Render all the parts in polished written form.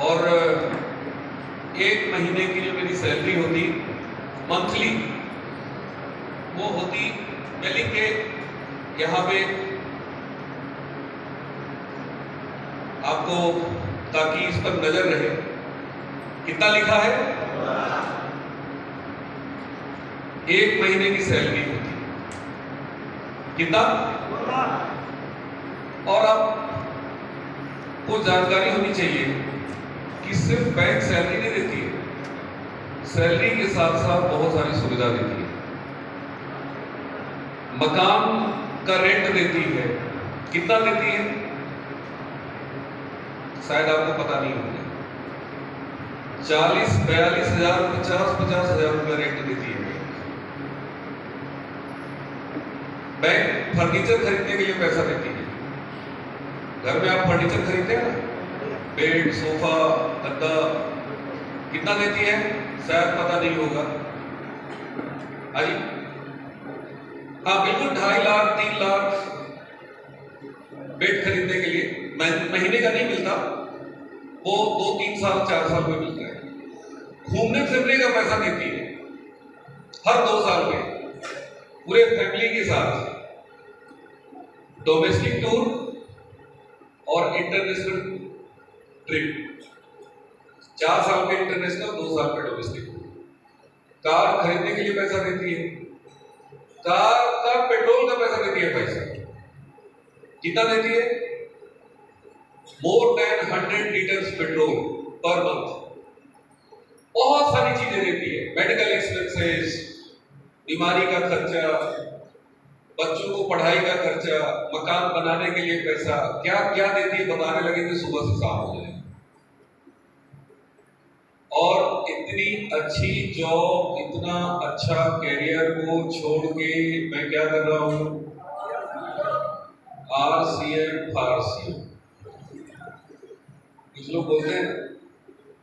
और एक महीने की जो मेरी सैलरी होती मंथली, वो होती बिलिंग के यहाँ पे आपको, ताकि इस पर नजर रहे। कितना लिखा है? एक महीने की सैलरी होती, कितना? और आपको जानकारी होनी चाहिए कि सिर्फ बैंक सैलरी नहीं देती है, सैलरी के साथ साथ बहुत सारी सुविधा देती है। मकान का रेंट देती है। कितना देती है? शायद आपको पता नहीं होगा। 40-42 हजार, 50-50 हजार रुपया रेंट देती है बैंक। फर्नीचर खरीदने के लिए पैसा देती है। घर में आप फर्नीचर खरीदते हैं ना, बेड, सोफा, गद्दा, कितना देती है? शायद पता नहीं होगा। अजी हाँ, बिल्कुल 2.5 लाख 3 लाख बेड खरीदने के लिए महीने का नहीं मिलता, वो 2-3 साल 4 साल में मिलता है। घूमने फिरने का पैसा देती है हर 2 साल में, पूरे फैमिली के साथ डोमेस्टिक टूर और इंटरनेशनल ट्रिप। 4 साल पे इंटरनेशनल, 2 साल पे डोमेस्टिक। कार खरीदने के लिए पैसा देती है। कार का पेट्रोल का पैसा देती है। पैसा कितना देती है? More than 100 litres petrol per month. बहुत सारी चीजें देती है। मेडिकल एक्सपेंसेस, बीमारी का खर्चा, बच्चों को पढ़ाई का खर्चा, मकान बनाने के लिए पैसा, क्या क्या देती है बताने लगेंगे सुबह से शाम हो जाए। और इतनी अच्छी जॉब, इतना अच्छा कैरियर को छोड़ के मैं क्या कर रहा हूं? RCM फारसी। कुछ लोग बोलते हैं,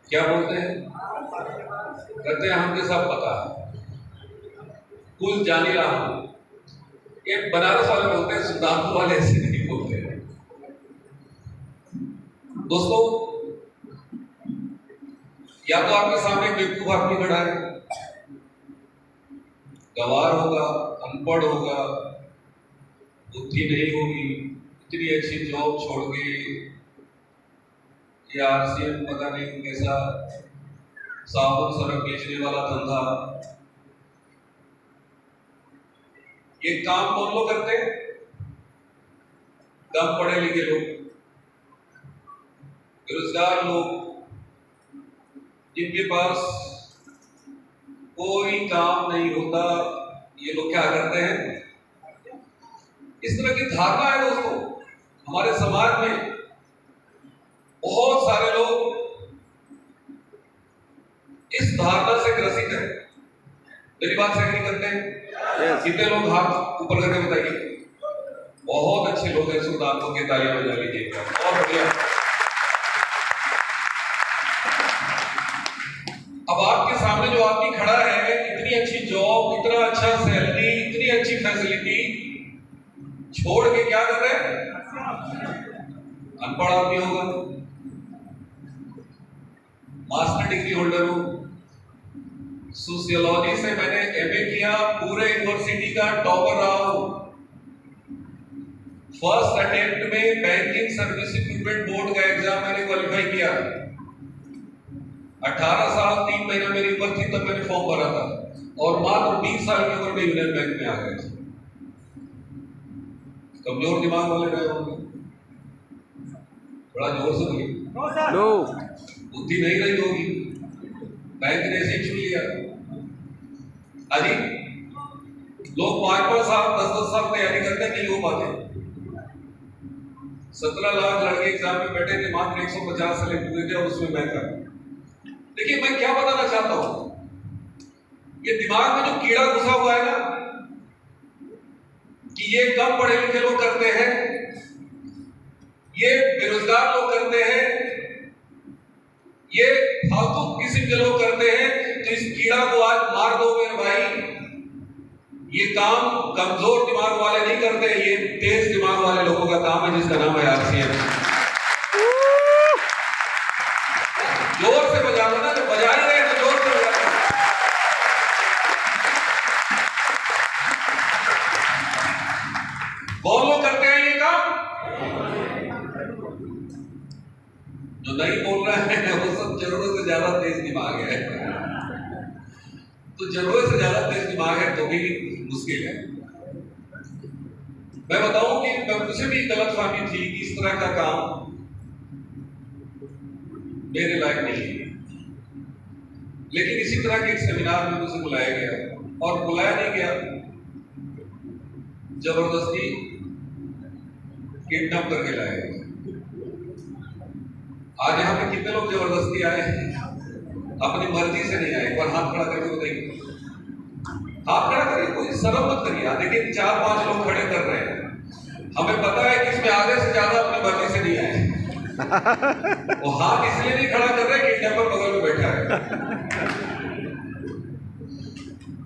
क्या बोलते हैं? कहते हैं हमके सब पता है, कुछ जान ही रहा हूं। ये बनारस वाले बोलते हैं, सुल्तानपुर वाले ऐसे नहीं बोलते हैं। दोस्तों, या तो आपके सामने बेवकूफ आदमी खड़ा है, गंवार होगा, अनपढ़ होगा, बुद्धि नहीं होगी, इतनी अच्छी जॉब छोड़ के ये RCM पता नहीं कैसा साबुन सरफ बेचने वाला धंधा। ये काम कौन लोग करते हैं? कम पढ़े लिखे लोग, बेरोजगार लोग, जिनके पास कोई काम नहीं होता। ये लोग क्या करते हैं? इस तरह की धारणा है दोस्तों हमारे समाज में। बहुत सारे लोग इस धारणा से ग्रसित है। मेरी बात से एग्री करते हैं? कितने लोग हाथ ऊपर करके बताइए। बहुत अच्छे लोग हैं, सुल्तानपुर के, तालियां बजा लीजिए। बहुत बढ़िया। अब आपके सामने जो आदमी खड़ा है, इतनी अच्छी जॉब, इतना अच्छा सैलरी, इतनी अच्छी फैसिलिटी छोड़ के क्या कर रहे हैं? अनपढ़ आदमी होगा, मास्टर डिग्री होल्डर हूं, सोशियोलॉजी से मैंने MA किया, पूरे यूनिवर्सिटी का टॉपर रहा हूं। फर्स्ट अटेम्प्ट में बैंकिंग सर्विस रिक्रूटमेंट बोर्ड का एग्जाम मैंने क्वालिफाई किया। 18 साल 3 महीना मेरी उम्र थी तब मैंने फॉर्म भरा था, और मात्र 20 साल की उम्र में यूनियन बैंक में आ गए थे। कमजोर दिमाग वाले रहे होंगे, बड़ा जोर से बोलिए। बुद्धि नहीं रही होगी, बैंक ने ऐसे छू लिया। अजी लोग 5-5 साल 10-10 साल तैयारी करते नहीं हो पाते। 17 लाख लड़के एग्जाम में बैठे थे, मात्र 150 सेलेक्ट हुए थे, और उसमें मैं था। देखिए मैं क्या बताना चाहता हूं, ये दिमाग में जो कीड़ा घुसा हुआ है ना, कि ये कम पढ़े लिखे लोग करते हैं, ये बेरोजगार लोग करते हैं, ये फालतू किस्म के लोग करते हैं, तो इस कीड़ा को आज मार दो मेरे भाई। ये काम कमजोर दिमाग वाले नहीं करते, ये तेज दिमाग वाले लोगों का काम है, जिसका नाम है RCM। जोर से बजा लो ना, तो बजा ही रहे तो जोर से बजा लो। बहुत लोग करते हैं ये काम, जो नहीं बोल रहे हैं वो सब जरूरत से ज्यादा तेज दिमाग है। तो जरूरत से ज्यादा तेज दिमाग है तो भी मुश्किल है। मैं बताऊं कि मुझे भी गलतफहमी थी कि इस तरह का काम मेरे लायक नहीं है, लेकिन इसी तरह के एक सेमिनार में मुझे बुलाया गया और बुलाया नहीं गया, जबरदस्ती किडनैप करके लाया गया। आज यहाँ पे कितने लोग जबरदस्ती आए हैं? अपनी मर्जी से नहीं आए। एक बार हाथ खड़ा करके बताइए, हाथ खड़ा करिए, कोई शर्म मत करिए। देखिए 4-5 लोग खड़े कर रहे हैं, हमें पता है कि इसमें आधे से ज्यादा अपनी मर्जी से नहीं आए। वो हाथ इसलिए नहीं खड़ा कर रहे कि किडनैपर बगल में बैठा है।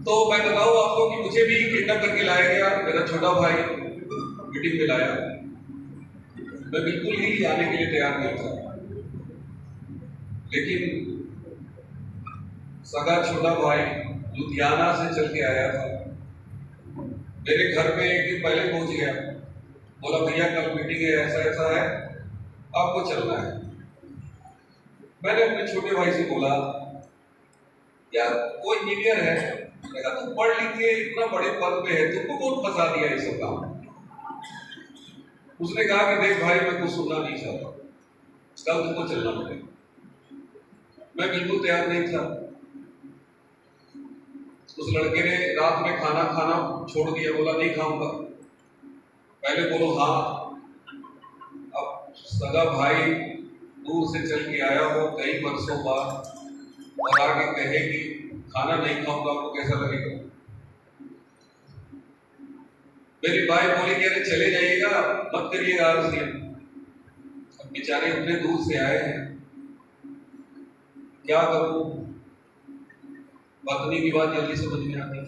तो मैं बताऊं आपको कि मुझे भी किडनैप करके लाया गया, मेरा छोटा भाई मीटिंग में लाया। मैं बिल्कुल ही आने के लिए तैयार नहीं था, लेकिन सगा छोटा भाई लुधियाना से चल के आया था, मेरे घर पे एक दिन पहले पहुंच गया। बोला भैया कल मीटिंग है, ऐसा ऐसा है, आपको चलना है। मैंने अपने छोटे भाई से बोला यार वो इंजीनियर है, मैंने कहा तू पढ़ लिख के इतना बड़े पद पे है, तुमको कौन फंसा दिया ये सब काम? उसने कहा कि देख भाई मैं कुछ सुनना नहीं चाहता, कल तुमको चलना पड़ेगा। मैं बिल्कुल तैयार नहीं था। उस लड़के ने रात में खाना खाना छोड़ दिया, बोला नहीं खाऊंगा। पहले बोलो हाँ। अब सगा भाई दूर से चल के आया हो कई वर्षों बाद और आगे कहे कि खाना नहीं खाऊंगा, आपको कैसा लगेगा? मेरी भाई बोली कि अरे चले जाइएगा, मत करिएगा आलसी। अब बेचारे उतने दूर से आए हैं, क्या करूं? पत्नी की बात जल्दी समझ में आती है।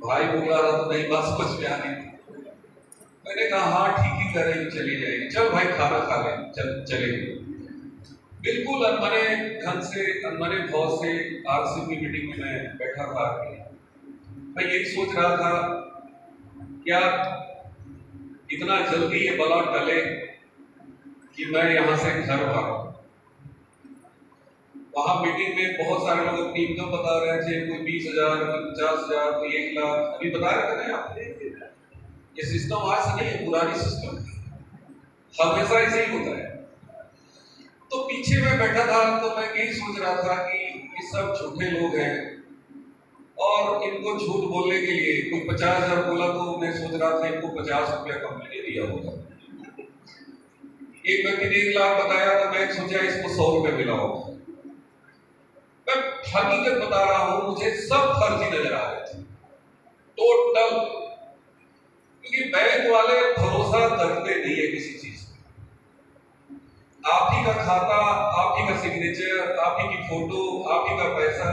भाई बोल रहा था तो नहीं बात समझ में आ रही थी। मैंने कहा हाँ ठीक ही कर रही, चली जाएगी, चल भाई खाना खा ले, चलेगी। बिल्कुल अनमने ढंग से, अनमने भाव से आरसीपी मीटिंग में मैं बैठा था। मैं यही सोच रहा था क्या इतना जल्दी ये बला टले कि मैं यहां से घर भागूं। वहां मीटिंग में बहुत सारे लोग अपनी इनकम बता रहे थे, कोई 20,000, कोई 50,000, कोई 1 लाख। अभी बता रहे थे ना आप, ये सिस्टम आज से नहीं है, पुरानी सिस्टम हमेशा ऐसे ही होता है। तो पीछे में बैठा था तो मैं यही सोच रहा था कि ये सब झूठे लोग हैं और इनको झूठ बोलने के लिए कोई 50,000 बोला तो मैं सोच रहा था इनको 50 रुपया कंपनी ने दिया होगा। एक व्यक्ति ने 1 लाख बताया तो मैं सोचा इसको 100 रुपये मिला होगा। मैं हकीकत बता रहा हूं, मुझे सब फर्जी नजर आ रहे थे टोटल, क्योंकि बैंक वाले भरोसा करते नहीं है किसी चीज पे। आप ही का खाता, आप ही का सिग्नेचर, आप ही की फोटो, आप ही का पैसा।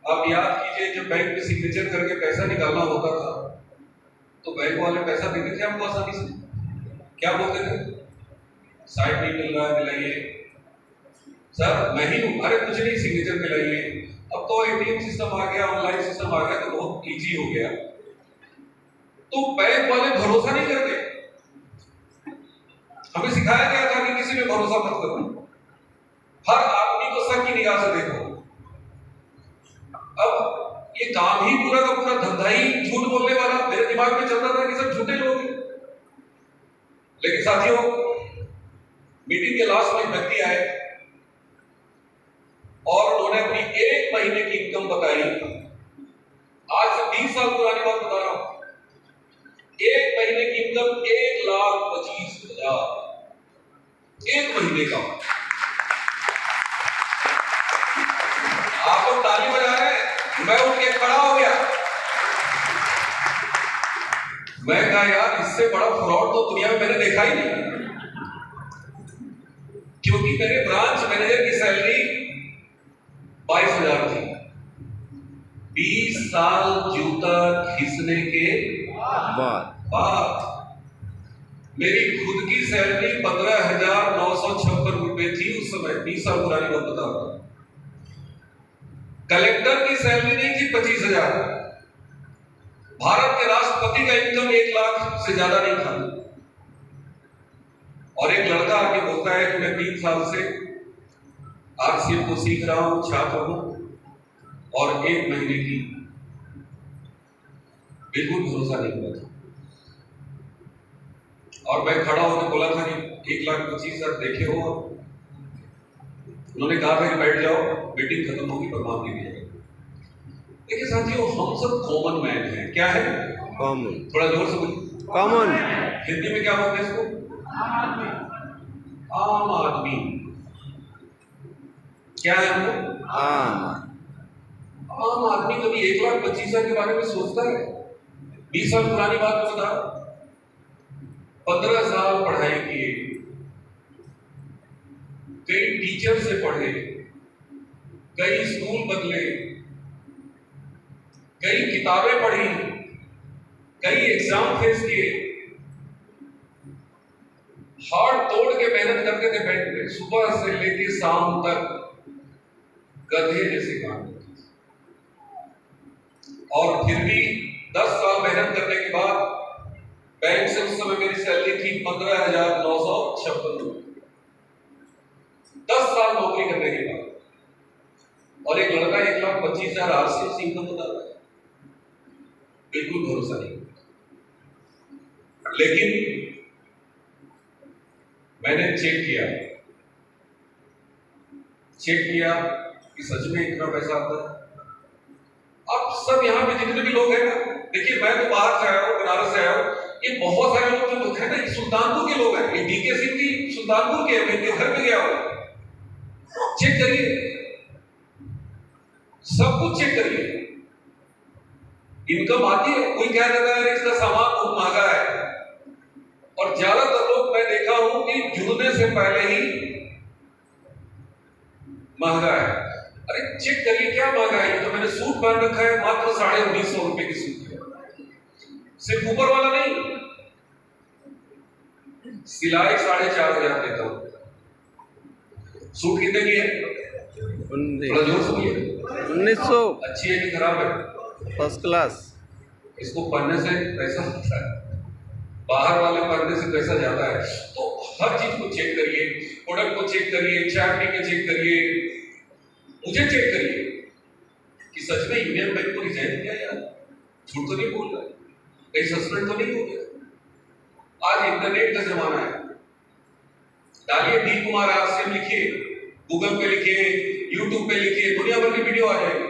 आप याद कीजिए जब बैंक में सिग्नेचर करके पैसा निकालना होता था तो बैंक वाले पैसा देते थे आपको आसानी से। क्या बोलते थे? साइड नहीं मिल रहा है, मिलाइए। सर मैं ही हूं, अरे कुछ नहीं, सिग्नेचर मिलाइए। अब तो एटीएम सिस्टम आ गया, ऑनलाइन सिस्टम आ गया, तो बहुत इजी हो गया। तो बैंक वाले भरोसा नहीं करते। हमें सिखाया गया था कि किसी पे भरोसा मत करो, हर आदमी को शक की निगाह से देखो। अब ये काम ही पूरा का पूरा धंधा ही झूठ बोलने वाला मेरे दिमाग में चलता था कि सब झूठे लोग हैं। लेकिन साथियों, मीटिंग के लास्ट में व्यक्ति आए और उन्होंने अपनी 1 महीने की इनकम बताई। आज से 20 साल पुरानी बात बता रहा हूं। 1 महीने की इनकम 1,25,000, 1 महीने का। आप लोग ताली बजा रहे हैं, मैं उठ के खड़ा हो गया। मैं कहा यार इससे बड़ा फ्रॉड तो दुनिया में मैंने देखा ही नहीं, क्योंकि मेरे ब्रांच मैनेजर की सैलरी 22,000 थी। 20 साल जूता खींचने के बाद मेरी खुद की सैलरी 15,956 समय 20 साल पुरानी बात बता रहा हूं, कलेक्टर की सैलरी नहीं थी 25,000, भारत के राष्ट्रपति का इनकम 1 लाख से ज्यादा नहीं था। और एक लड़का आके बोलता है कि मैं 3 साल से आरसीएम को सीख रहा हूं, छात्र हूं, और 1 महीने की बिल्कुल भरोसा नहीं हुआ था। और मैं खड़ा होकर बोला था कि 1,25,000 देखे हो। उन्होंने कहा था कि बैठ जाओ, मीटिंग खत्म होगी, प्रमाण दे दिया। देखिए साथियों, हम सब कॉमन मैन हैं। क्या है? कॉमन। थोड़ा जोर से बोलिए। कॉमन। हिंदी में क्या बोलते हैं इसको? आम आदमी। क्या है हमको? आम आदमी कभी 1,25,000 के बारे में सोचता है? 20 साल पुरानी बात बता, 15 साल पढ़ाई किए, कई टीचर से पढ़े, कई स्कूल बदले, कई किताबें पढ़ी, कई एग्जाम फेस किए, हाथ तोड़ के मेहनत करते थे बैंक में, सुबह से लेके शाम तक गधे जैसे काम करते थे। और फिर भी 10 साल मेहनत करने के बाद बैंक से उस समय मेरी सैलरी थी 15,956 रुपए। 10 साल नौकरी करने के बाद, और एक लड़का 1,25,000 आरसीएम से इनकम बता रहा है, बिल्कुल भरोसा नहीं। लेकिन मैंने चेक किया कि सच में इतना पैसा आता है। अब सब यहाँ पे जितने भी लोग हैं ना, देखिए मैं तो बाहर से आया हूँ, बनारस से आया हूँ, ये बहुत सारे लोग जो लोग हैं ना, ये सुल्तानपुर के लोग हैं। ये डीके सिंह भी सुल्तानपुर के हैं, मैं इनके घर पे गया हूँ। चेक करिए, सब कुछ चेक करिए, इनकम आती है। कोई कह देता है इसका सामान बहुत महंगा है, और ज्यादातर लोग मैं देखा हूं कि जुड़ने से पहले ही महंगा है। अरे चेक करिए क्या महंगा है। तो मैंने सूट पहन रखा है, मात्र 1950 रुपए की सूट है, सिर्फ ऊपर वाला नहीं, सिलाई 4,500 देता हूं। सूट कितने की है? 1900। अच्छी है कि खराब है? First class. इसको पहनने से पैसा होता है, बाहर वाले पहनने से पैसा ज्यादा है। तो हर चीज को चेक करिए, प्रोडक्ट को चेक करिए, चार्टिंग को चेक करिए, मुझे चेक करिए कि सच में यूनियन बैंक को रिजाइन किया यार, झूठ तो नहीं बोल रहा, कहीं सस्पेंड तो नहीं हो गया। आज इंटरनेट का जमाना है, डालिए डी कुमार आरसीएम लिखिए, गूगल पे लिखिए, यूट्यूब पे लिखिए, दुनिया भर की वीडियो आ जाएगी।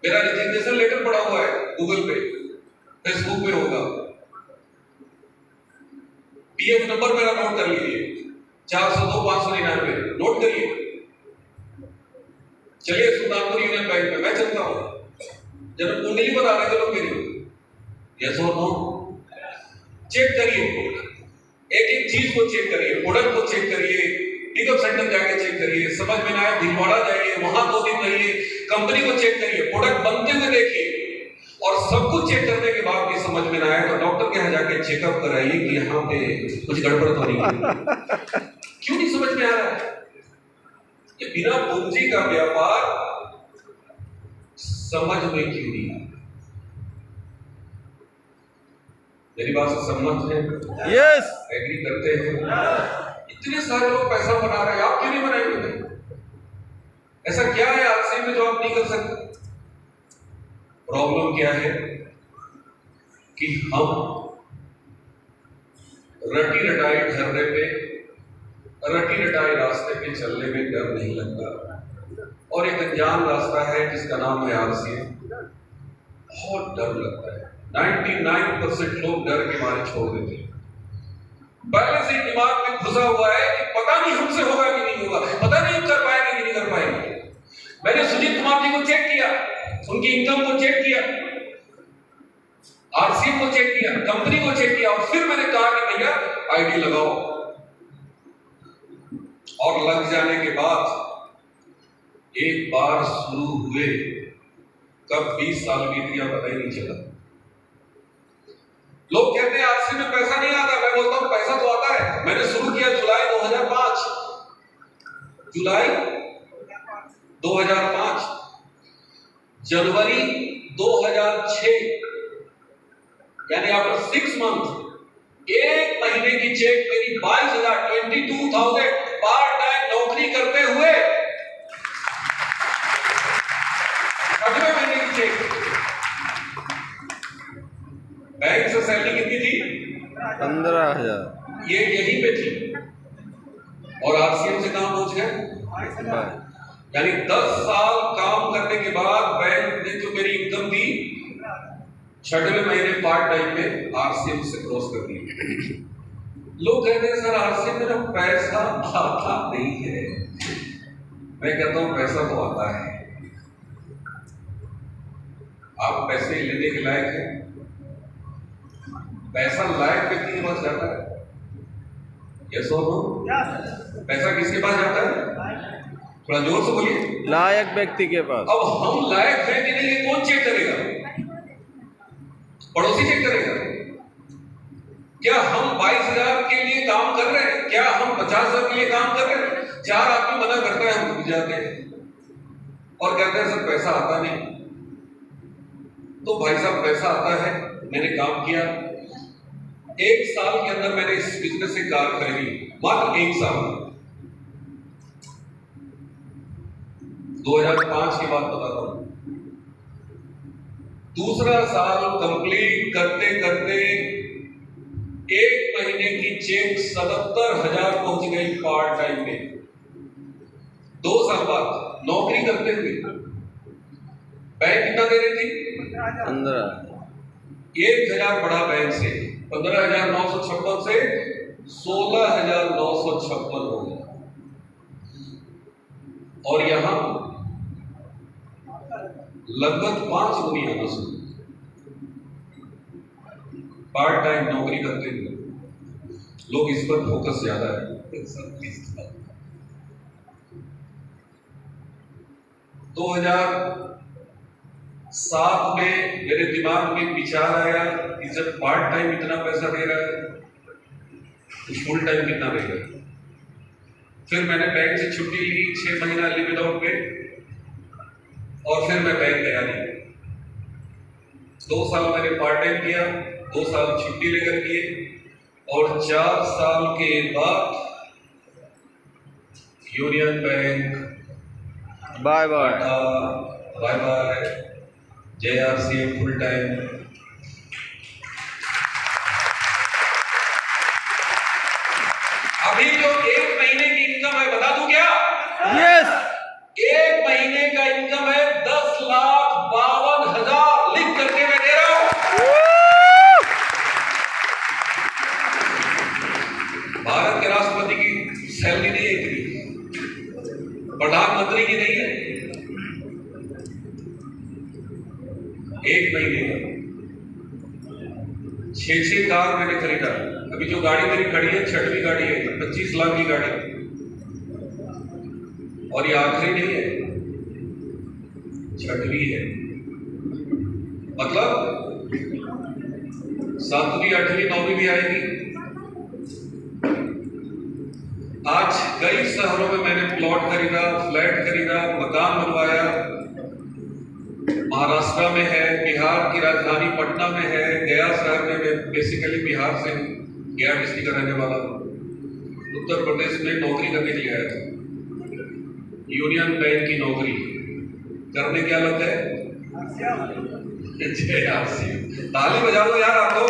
मेरा रजिस्ट्रेशन लेटर पड़ा हुआ है गूगल पे, फेसबुक पे होगा। पीएफ नंबर मेरा नोट कर लीजिए, 402-599, नोट करिए। चलिए सुल्तानपुर यूनियन बैंक में मैं चलता हूं, जब कुंडली बता रहे थे लोग मेरी, यस और नो चेक करिए, एक एक चीज को चेक करिए, प्रोडक्ट को चेक करिए, पिकअप सेंटर जाके चेक करिए, समझ में ना आए भीलवाड़ा जाइए, वहां 2 दिन रहिए, कंपनी को चेक करिए, प्रोडक्ट बनते हुए देखिए, और सब कुछ चेक करने के बाद भी समझ में ना आए तो डॉक्टर के यहाँ जाके चेकअप कराइए कि यहाँ पे कुछ गड़बड़ तो नहीं है। क्यों नहीं समझ में आ रहा है? ये बिना पूंजी का व्यापार समझ में क्यों नहीं आता? मेरी बात से सहमत है? यस, एग्री करते हैं? इतने सारे लोग पैसा बना रहे हैं, आप क्यों नहीं बनाएंगे? ऐसा क्या है आरसीएम में जो आप नहीं कर सकते? प्रॉब्लम क्या है कि हम रटी रटाई ढर्रे पे, रटी रटाई रास्ते पे चलने में डर नहीं लगता, और एक अनजान रास्ता है जिसका नाम है आरसीएम, बहुत डर लगता है। 99% लोग डर के मारे छोड़ देते हैं। पहले से दिमाग में घुसा हुआ है कि पता नहीं हमसे होगा कि नहीं होगा, पता नहीं हम कर पाएंगे कि नहीं कर पाएंगे। मैंने सुजीत कुमार जी को चेक किया, उनकी इनकम को चेक किया, आरसीएम को चेक किया, कंपनी को चेक किया, और फिर मैंने कहा कि भैया आईडी लगाओ। और लग जाने के बाद एक बार शुरू हुए, कब 20 साल बीत गया पता ही नहीं चला। लोग कहते हैं आरसीएम में पैसा नहीं आता, मैं बोलता हूं पैसा तो आता है। मैंने शुरू किया जुलाई 2005, जुलाई 2005, जनवरी 2006, यानी आफ्टर 6 मंथ, एक महीने की चेक मेरी 22,000 पार्ट टाइम नौकरी करते हुए 8वें महीने की चेक। बैंक से सैलरी कितनी थी? 15,000। ये यहीं पे थी और आरसीएम से काम पहुंच गए। यानी 10 साल काम करने के बाद बैंक ने जो मेरी इनकम दी, 6वें महीने पार्ट टाइम में आरसीएम से क्रॉस कर दी। लोग कहते हैं सर आरसीएम में ना पैसा आता नहीं है। मैं कहता हूं पैसा तो आता है। आप पैसे लेने के लायक हैं? पैसा लायक व्यक्ति के पास जाता है? यस और नो? पैसा किसके पास जाता है? थोड़ा जोर से बोलिए। लायक व्यक्ति के पास। अब हम लायक हैं कि नहीं, ये कौन चेक करेगा? पड़ोसी चेक करेगा? क्या हम 22,000 के लिए काम कर रहे हैं? क्या हम 50,000 के लिए काम कर रहे हैं? 4 आदमी मना करता है, हम रुक जाते हैं और कहते हैं सर पैसा आता नहीं। तो भाई साहब पैसा आता है, मैंने काम किया, 1 साल के अंदर मैंने इस बिजनेस से कार खरीदी, मात्र 1 साल। 2005 की बात बताता हूं। दूसरा साल कंप्लीट करते करते 1 महीने की चेक 77,000 पहुंच गई पार्ट टाइम में। 2 साल बाद नौकरी करते हुए बैंक कितना दे रही थी? 15। 1,000 बढ़ा बैंक से, 15,956 से 16,956 हो गया। और यहां लगभग 5 गुनी आना शुरू। पार्ट टाइम नौकरी करते हुए लोग इस पर फोकस ज्यादा है। 2007 में मेरे दिमाग में विचार आया कि जब पार्ट टाइम इतना पैसा दे रहा है तो फुल टाइम कितना देगा। फिर मैंने बैंक से छुट्टी ली, 6 महीना लीव विदाउट पे, और फिर मैं बैंक गया नहीं। 2 साल मैंने पार्ट टाइम किया, 2 साल छुट्टी लेकर किए, और 4 साल के बाद union bank bye bye, bye bye, JRCM full time. अभी जो 1 महीने की इनकम है, बता दूं क्या? यस। 1 महीने का इनकम है 10,52,000, लिख करके मैं दे रहा हूं। भारत के राष्ट्रपति की सैलरी नहीं है इतनी, प्रधानमंत्री की नहीं है। 1 महीने का 6 कार मैंने खरीदा। अभी जो गाड़ी मेरी खड़ी है 6वीं गाड़ी है, 25 लाख की गाड़ी, और ये आखिरी नहीं है, 6वीं है। मतलब 7वीं, 8वीं, 9वीं भी आएगी। आज कई शहरों में मैंने प्लॉट खरीदा, फ्लैट खरीदा, मकान बनवाया। महाराष्ट्र में है, बिहार की राजधानी पटना में है, गया शहर में। मैं बेसिकली बिहार से, गया डिस्ट्रिक्ट का रहने वाला हूं। उत्तर प्रदेश में नौकरी करने के लिए आया था, यूनियन बैंक की नौकरी करने क्या लगता है? ताली बजा दो यार आप लोग।